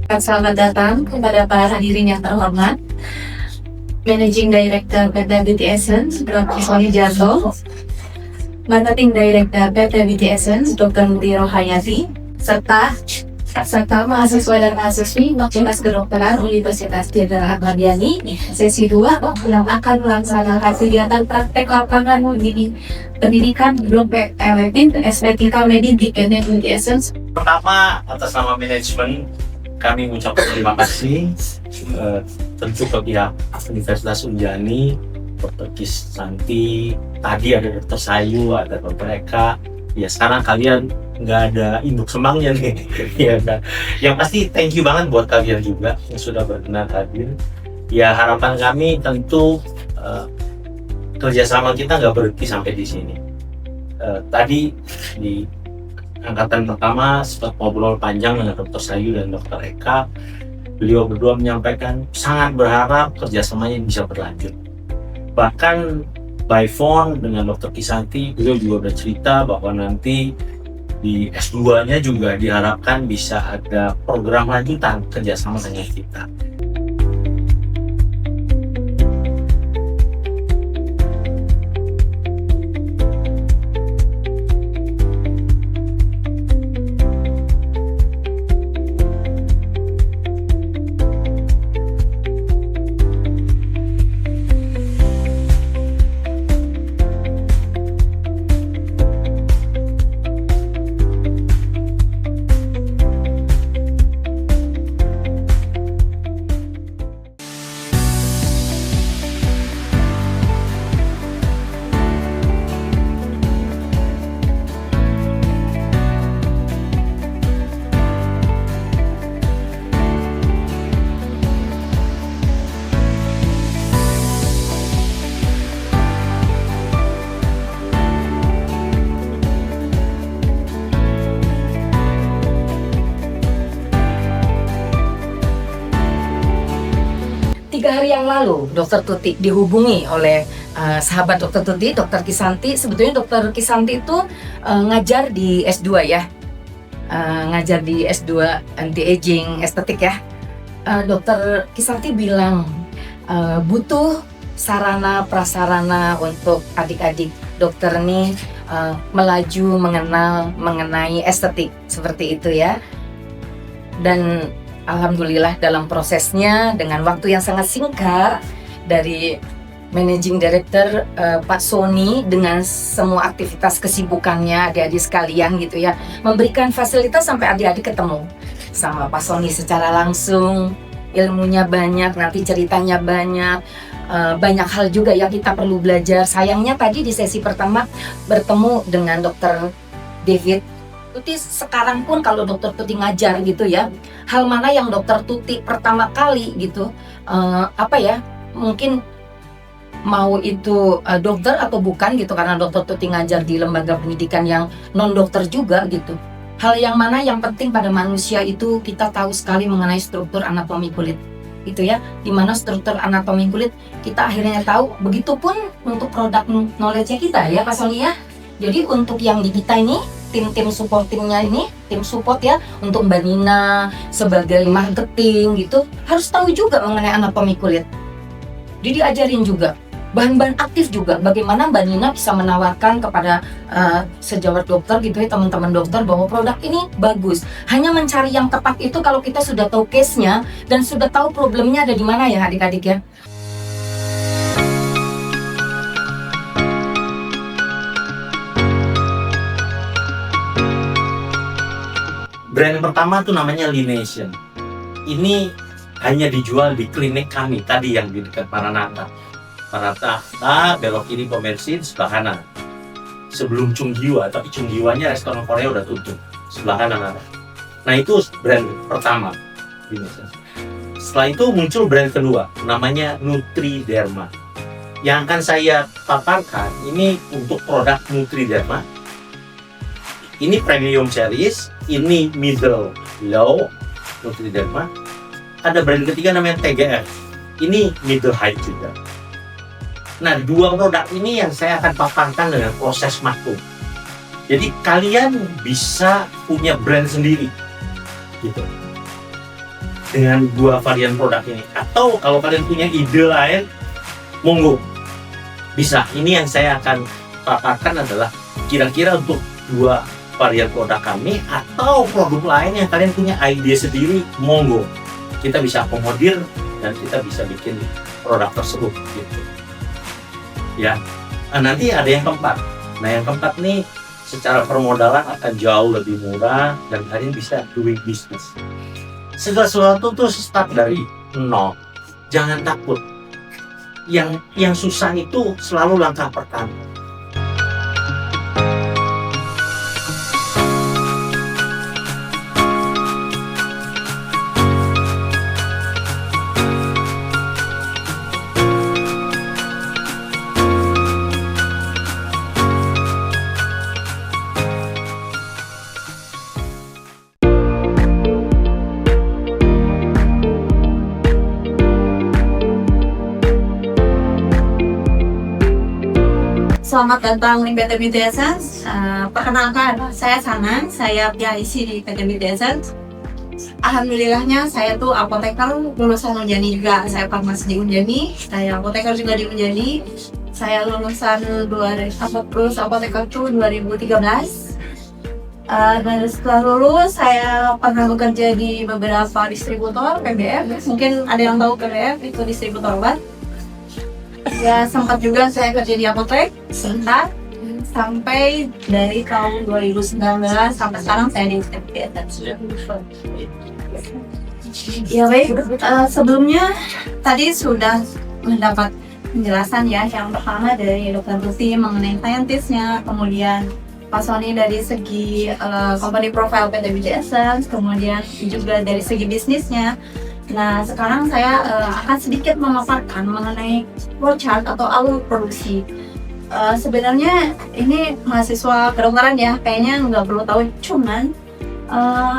Selamat datang kepada para hadirin yang terhormat. Managing Director PT Beauty Essence, Dr. Sony Jarto, Marketing Director PT Beauty Essence, Dr. Muti Rohayati, serta mahasiswa dan mahasiswi Fakultas Kedokteran Universitas Jenderal Ahmad Yani sesi 2 yang akan melaksanakan kegiatan praktek lapangan pendidikan Blok Elektif Estetika Medik di PT Beauty Essence. Pertama, atas nama manajemen kami mengucapkan terima kasih tentu ke pihak Universitas Unjani, Dr. Kisanti, tadi ada Dr. Sayu, ada Dr. Eka. Ya sekarang kalian nggak ada induk semangnya nih. Ya kan? Yang pasti thank you banget buat kalian juga yang sudah berkenan hadir. Ya harapan kami tentu kerjasama kita nggak berhenti sampai di sini. Tadi di angkatan pertama sempat ngobrol panjang dengan Dr. Sayu dan Dr. Eka. Beliau berdua menyampaikan sangat berharap kerjasamanya bisa berlanjut. Bahkan by phone dengan Dr. Kisanti, beliau juga bercerita bahwa nanti di S2-nya juga diharapkan bisa ada program lanjutan kerjasama dengan kita. Hari yang lalu, Dr. Tuti dihubungi oleh sahabat Dr. Tuti, Dr. Kisanti. Sebetulnya Dr. Kisanti itu ngajar di S2 ya, ngajar di S2 anti-aging estetik ya. Dr. Kisanti bilang butuh sarana prasarana untuk adik-adik dokter nih melaju mengenai estetik seperti itu ya. Dan alhamdulillah dalam prosesnya dengan waktu yang sangat singkat dari Managing Director Pak Sony dengan semua aktivitas kesibukannya adik-adik sekalian gitu ya, memberikan fasilitas sampai adik-adik ketemu sama Pak Sony secara langsung. Ilmunya banyak, nanti ceritanya banyak, banyak hal juga yang kita perlu belajar. Sayangnya tadi di sesi pertama bertemu dengan Dr. David Tuti. Sekarang pun kalau Dokter Tuti ngajar gitu ya, hal mana yang Dokter Tuti pertama kali gitu, mungkin mau itu dokter atau bukan gitu, karena Dokter Tuti ngajar di lembaga pendidikan yang non dokter juga gitu. Hal yang mana yang penting pada manusia itu kita tahu sekali mengenai struktur anatomi kulit itu ya, dimana struktur anatomi kulit kita akhirnya tahu. Begitupun untuk produk knowledge-nya kita ya Pak Sony ya. Jadi untuk yang di kita ini tim supportingnya ini, tim support ya, untuk Mbak Nina sebagai marketing gitu, harus tahu juga mengenai anatomi kulit. Jadi diajarin juga bahan-bahan aktif juga, bagaimana Mbak Nina bisa menawarkan kepada sejawat dokter gitu ya, teman-teman dokter, bahwa produk ini bagus. Hanya mencari yang tepat itu kalau kita sudah tahu case-nya dan sudah tahu problemnya ada di mana ya adik-adik ya. Brand pertama tuh namanya Lination. Ini hanya dijual di klinik kami tadi yang di dekat Maranatha. Belok kiri Komersin, sebelah kanan. Sebelum Chunggiwa, tapi Chunggiwanya restoran Korea udah tutup. Sebelah kanan ada. Nah itu brand pertama, Lination. Setelah itu muncul brand kedua, namanya Nutriderma. Yang akan saya paparkan ini untuk produk Nutriderma. Ini premium series, ini middle low Nutriderma. Ada brand ketiga namanya TGF. Ini middle high juga. Nah, dua produk ini yang saya akan paparkan dengan proses makro. Jadi kalian bisa punya brand sendiri, gitu. dengan dua varian produk ini. Atau kalau kalian punya ide lain, monggo, bisa. Ini yang saya akan paparkan adalah kira-kira untuk dua varian produk kami atau produk lain yang kalian punya ide sendiri, monggo. Kita bisa akomodir dan kita bisa bikin produk tersebut gitu. Ya. Nah, nanti ada yang keempat. Nah, yang keempat nih secara permodalan akan jauh lebih murah dan kalian bisa doing business. Segala sesuatu tuh start dari nol. Jangan takut. Yang susah itu selalu langkah pertama. Selamat datang di PT Beauty Essence. Perkenalkan, saya Sanang, saya PIC di PT Beauty Essence. Alhamdulillahnya saya tuh apoteker lulusan Unjani juga. Saya farmasi di Unjani, saya apoteker juga di Unjani. Saya lulusan lulus apoteker tuh 2013. Dan setelah lulus saya pernah bekerja di beberapa distributor PBF. Mungkin ada yang tahu PBF itu distributor obat. Ya sempat juga saya kerja di apotek sebentar sampai dari tahun 2019 sampai sekarang saya di PT. Ya baik, sebelumnya tadi sudah mendapat penjelasan ya, yang pertama dari Dr. Tuti mengenai saintisnya, kemudian Pak Sony dari segi company profile PT Beauty Essence, kemudian juga dari segi bisnisnya. Nah, sekarang saya akan sedikit memaparkan mengenai flowchart atau alur produksi. Sebenarnya ini mahasiswa kedokteran ya, kayaknya nggak perlu tahu, cuman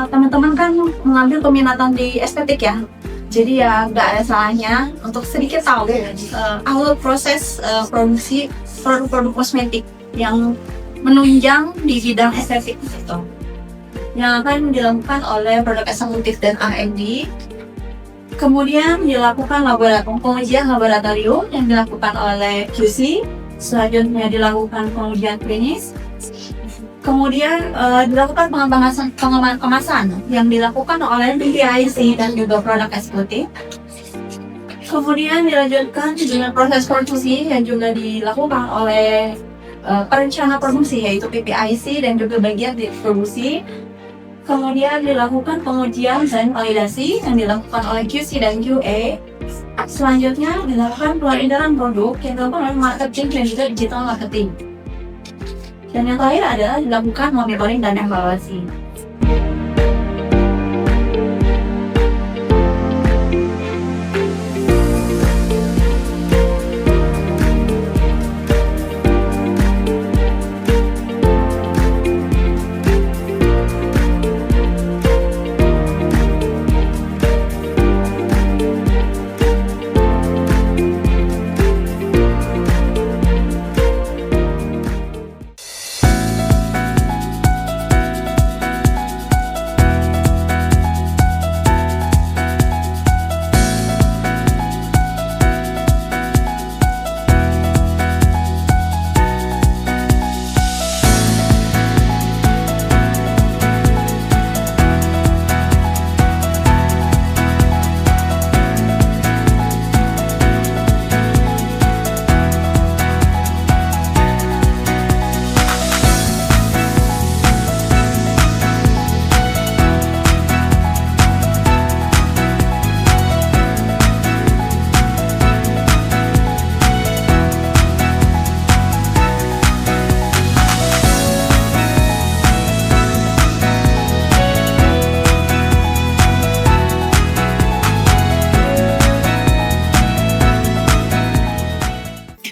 teman-teman kan mengambil peminatan di estetik ya. Jadi ya nggak ada salahnya untuk sedikit tahu alur proses produksi produk-produk kosmetik yang menunjang di bidang estetik itu, yang akan dilakukan oleh produk eksekutif dan R&D. Kemudian dilakukan pengujian laboratorium yang dilakukan oleh QC, selanjutnya dilakukan pengujian klinis, kemudian dilakukan pengembangan kemasan yang dilakukan oleh PIC dan juga produk eksekutif. Kemudian dilanjutkan dengan proses produksi yang juga dilakukan oleh perencana produksi yaitu PPIC dan juga bagian distribusi. Kemudian dilakukan pengujian dan validasi yang dilakukan oleh QC dan QA. Selanjutnya dilakukan peredaran produk yang dilakukan oleh marketing dan juga digital marketing. Dan yang terakhir adalah dilakukan monitoring dan evaluasi.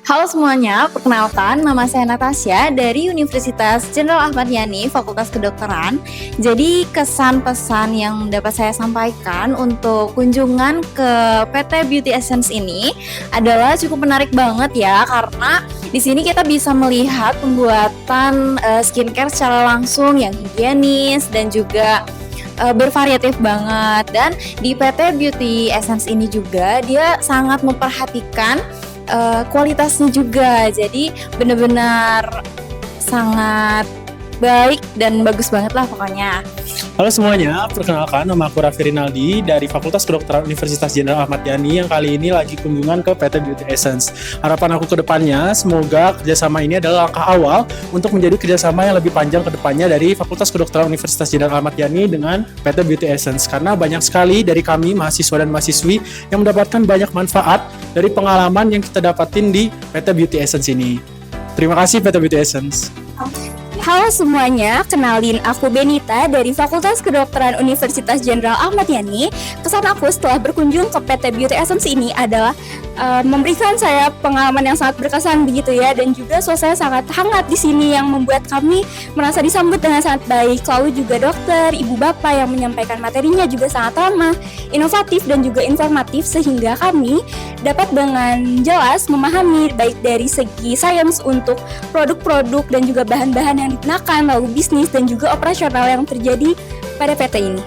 Halo semuanya, perkenalkan nama saya Natasha dari Universitas Jenderal Ahmad Yani, Fakultas Kedokteran. Jadi kesan pesan yang dapat saya sampaikan untuk kunjungan ke PT Beauty Essence ini adalah cukup menarik banget ya, karena di sini kita bisa melihat pembuatan skincare secara langsung yang higienis dan juga bervariatif banget. Dan di PT Beauty Essence ini juga dia sangat memperhatikan kualitasnya juga. Jadi benar-benar sangat baik dan bagus banget lah pokoknya. Halo semuanya, perkenalkan nama aku Raffi Rinaldi dari Fakultas Kedokteran Universitas Jenderal Ahmad Yani yang kali ini lagi kunjungan ke PT Beauty Essence. Harapan aku ke depannya, semoga kerjasama ini adalah langkah awal untuk menjadi kerjasama yang lebih panjang ke depannya dari Fakultas Kedokteran Universitas Jenderal Ahmad Yani dengan PT Beauty Essence. Karena banyak sekali dari kami, mahasiswa dan mahasiswi, yang mendapatkan banyak manfaat dari pengalaman yang kita dapatin di PT Beauty Essence ini. Terima kasih PT Beauty Essence. Halo semuanya, kenalin aku Benita dari Fakultas Kedokteran Universitas Jenderal Ahmad Yani. Kesan aku setelah berkunjung ke PT Beauty Essence ini adalah memberikan saya pengalaman yang sangat berkesan begitu ya, dan juga suasana sangat hangat di sini yang membuat kami merasa disambut dengan sangat baik. Lalu juga dokter, ibu bapak yang menyampaikan materinya juga sangat ramah, inovatif dan juga informatif sehingga kami dapat dengan jelas memahami baik dari segi sains untuk produk-produk dan juga bahan-bahan yang digunakan, lalu bisnis dan juga operasional yang terjadi pada PT ini.